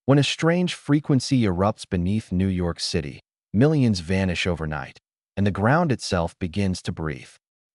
When a strange frequency erupts beneath New York City, millions vanish overnight, and the ground itself begins to breathe.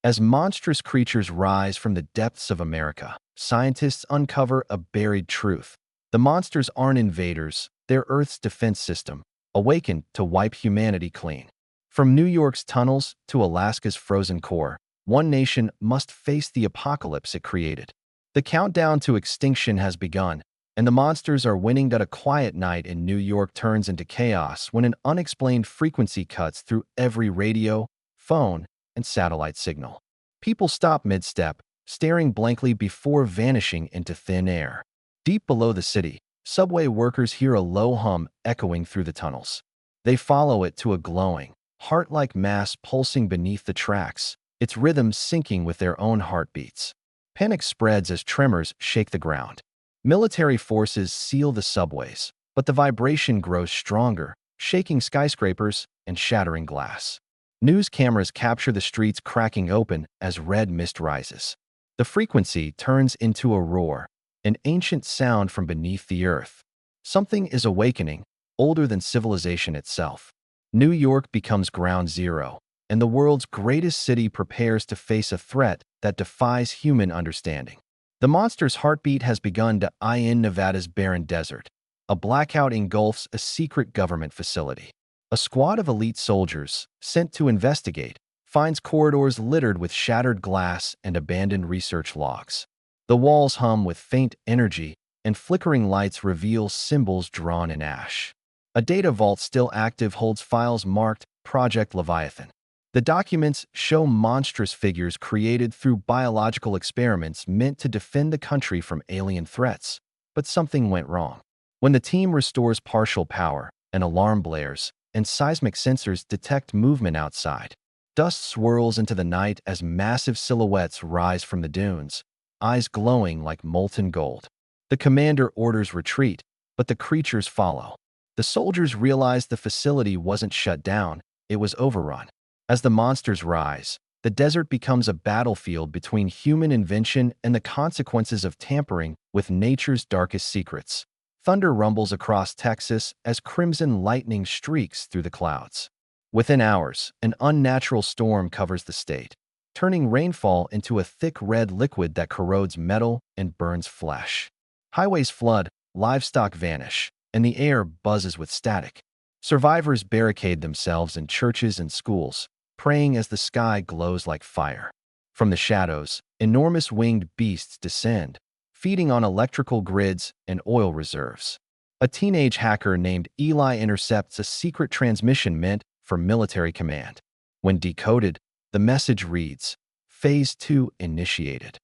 As monstrous creatures rise from the depths of America, scientists uncover a buried truth. The monsters aren't invaders, they're Earth's defense system, awakened to wipe humanity clean. From New York's tunnels to Alaska's frozen core, one nation must face the apocalypse it created. The countdown to extinction has begun, and the monsters are winning. That a quiet night in New York turns into chaos when an unexplained frequency cuts through every radio, phone, and satellite signal. People stop mid-step, staring blankly before vanishing into thin air. Deep below the city, subway workers hear a low hum echoing through the tunnels. They follow it to a glowing, heart-like mass pulsing beneath the tracks, its rhythm syncing with their own heartbeats. Panic spreads as tremors shake the ground. Military forces seal the subways, but the vibration grows stronger, shaking skyscrapers and shattering glass. News cameras capture the streets cracking open as red mist rises. The frequency turns into a roar, an ancient sound from beneath the earth. Something is awakening, older than civilization itself. New York becomes ground zero, and the world's greatest city prepares to face a threat that defies human understanding. The monster's heartbeat has begun to in Nevada's barren desert. A blackout engulfs a secret government facility. A squad of elite soldiers, sent to investigate, finds corridors littered with shattered glass and abandoned research logs. The walls hum with faint energy, and flickering lights reveal symbols drawn in ash. A data vault still active holds files marked Project Leviathan. The documents show monstrous figures created through biological experiments meant to defend the country from alien threats. But something went wrong. When the team restores partial power, an alarm blares, and seismic sensors detect movement outside. Dust swirls into the night as massive silhouettes rise from the dunes, eyes glowing like molten gold. The commander orders retreat, but the creatures follow. The soldiers realize the facility wasn't shut down, it was overrun. As the monsters rise, the desert becomes a battlefield between human invention and the consequences of tampering with nature's darkest secrets. Thunder rumbles across Texas as crimson lightning streaks through the clouds. Within hours, an unnatural storm covers the state, turning rainfall into a thick red liquid that corrodes metal and burns flesh. Highways flood, livestock vanish, and the air buzzes with static. Survivors barricade themselves in churches and schools, praying as the sky glows like fire. From the shadows, enormous winged beasts descend, feeding on electrical grids and oil reserves. A teenage hacker named Eli intercepts a secret transmission meant for military command. When decoded, the message reads, Phase 2 initiated.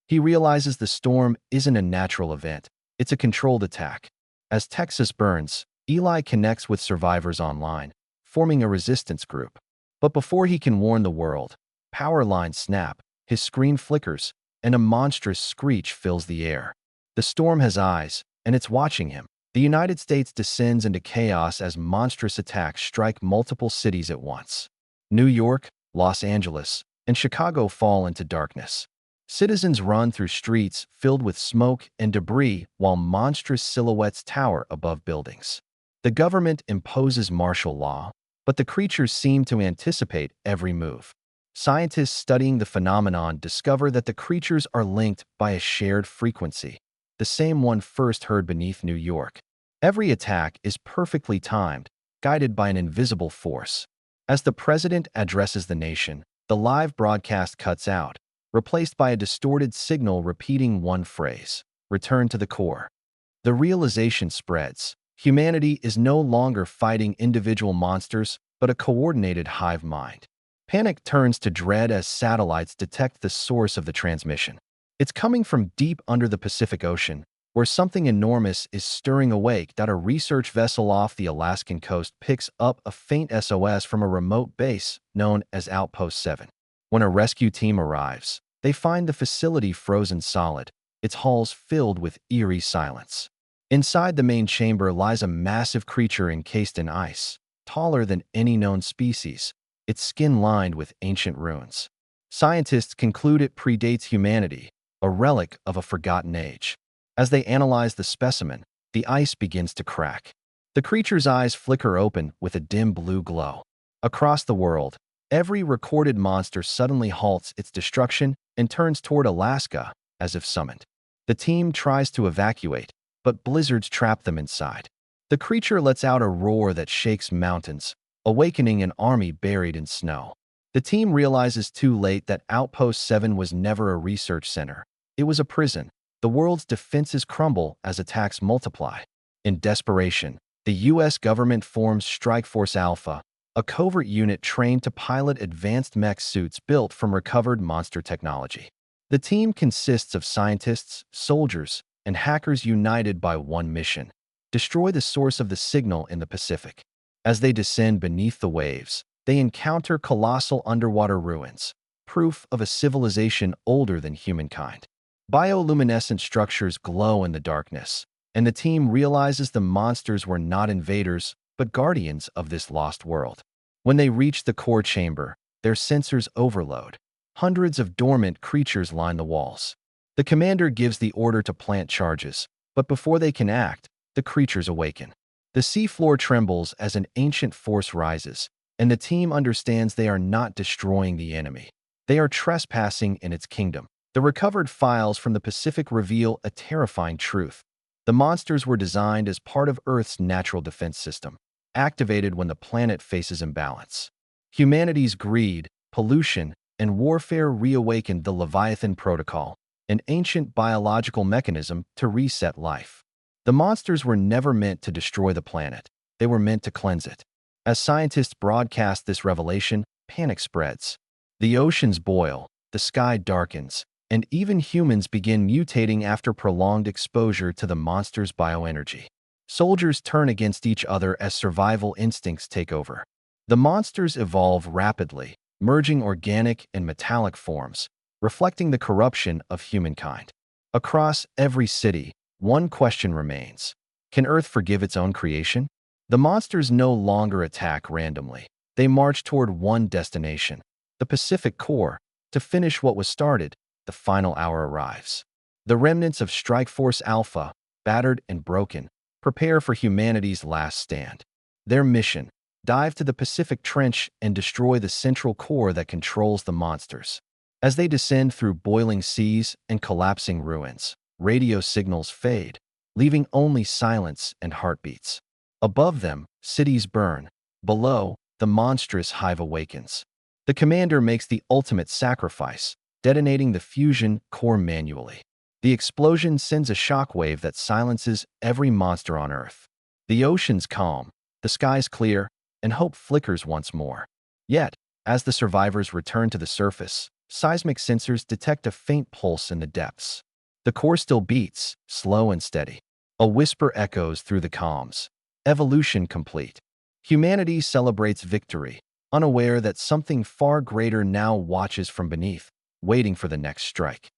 He realizes the storm isn't a natural event, it's a controlled attack. As Texas burns, Eli connects with survivors online, forming a resistance group. But before he can warn the world, power lines snap, his screen flickers, and a monstrous screech fills the air. The storm has eyes, and it's watching him. The United States descends into chaos as monstrous attacks strike multiple cities at once. New York, Los Angeles, and Chicago fall into darkness. Citizens run through streets filled with smoke and debris while monstrous silhouettes tower above buildings. The government imposes martial law, but the creatures seem to anticipate every move. Scientists studying the phenomenon discover that the creatures are linked by a shared frequency, the same one first heard beneath New York. Every attack is perfectly timed, guided by an invisible force. As the president addresses the nation, the live broadcast cuts out, replaced by a distorted signal repeating one phrase, "Return to the core." The realization spreads. Humanity is no longer fighting individual monsters, but a coordinated hive mind. Panic turns to dread as satellites detect the source of the transmission. It's coming from deep under the Pacific Ocean, where something enormous is stirring awake. A research vessel off the Alaskan coast picks up a faint SOS from a remote base known as Outpost 7. When a rescue team arrives, they find the facility frozen solid, its halls filled with eerie silence. Inside the main chamber lies a massive creature encased in ice, taller than any known species, its skin lined with ancient runes. Scientists conclude it predates humanity, a relic of a forgotten age. As they analyze the specimen, the ice begins to crack. The creature's eyes flicker open with a dim blue glow. Across the world, every recorded monster suddenly halts its destruction and turns toward Alaska as if summoned. The team tries to evacuate, but blizzards trap them inside. The creature lets out a roar that shakes mountains, awakening an army buried in snow. The team realizes too late that Outpost 7 was never a research center. It was a prison. The world's defenses crumble as attacks multiply. In desperation, the U.S. government forms STRIKEFORCE ALPHA, a covert unit trained to pilot advanced mech suits built from recovered monster technology. The team consists of scientists, soldiers, and hackers united by one mission: destroy the source of the signal in the Pacific. As they descend beneath the waves, they encounter colossal underwater ruins, proof of a civilization older than humankind. Bioluminescent structures glow in the darkness, and the team realizes the monsters were not invaders, but guardians of this lost world. When they reach the core chamber, their sensors overload. Hundreds of dormant creatures line the walls. The commander gives the order to plant charges, but before they can act, the creatures awaken. The seafloor trembles as an ancient force rises, and the team understands they are not destroying the enemy. They are trespassing in its kingdom. The recovered files from the Pacific reveal a terrifying truth. The monsters were designed as part of Earth's natural defense system, activated when the planet faces imbalance. Humanity's greed, pollution, and warfare reawakened the Leviathan Protocol, an ancient biological mechanism to reset life. The monsters were never meant to destroy the planet. They were meant to cleanse it. As scientists broadcast this revelation, panic spreads. The oceans boil, the sky darkens, and even humans begin mutating after prolonged exposure to the monster's bioenergy. Soldiers turn against each other as survival instincts take over. The monsters evolve rapidly, merging organic and metallic forms, reflecting the corruption of humankind. Across every city, one question remains: can Earth forgive its own creation? The monsters no longer attack randomly. They march toward one destination, the Pacific core. To finish what was started, the final hour arrives. The remnants of STRIKEFORCE ALPHA, battered and broken, prepare for humanity's last stand. Their mission: dive to the Pacific Trench and destroy the central core that controls the monsters. As they descend through boiling seas and collapsing ruins, radio signals fade, leaving only silence and heartbeats. Above them, cities burn. Below, the monstrous hive awakens. The commander makes the ultimate sacrifice, detonating the fusion core manually. The explosion sends a shockwave that silences every monster on Earth. The oceans calm, the skies clear, and hope flickers once more. Yet, as the survivors return to the surface, seismic sensors detect a faint pulse in the depths. The core still beats, slow and steady. A whisper echoes through the calms. Evolution complete. Humanity celebrates victory, unaware that something far greater now watches from beneath, waiting for the next strike.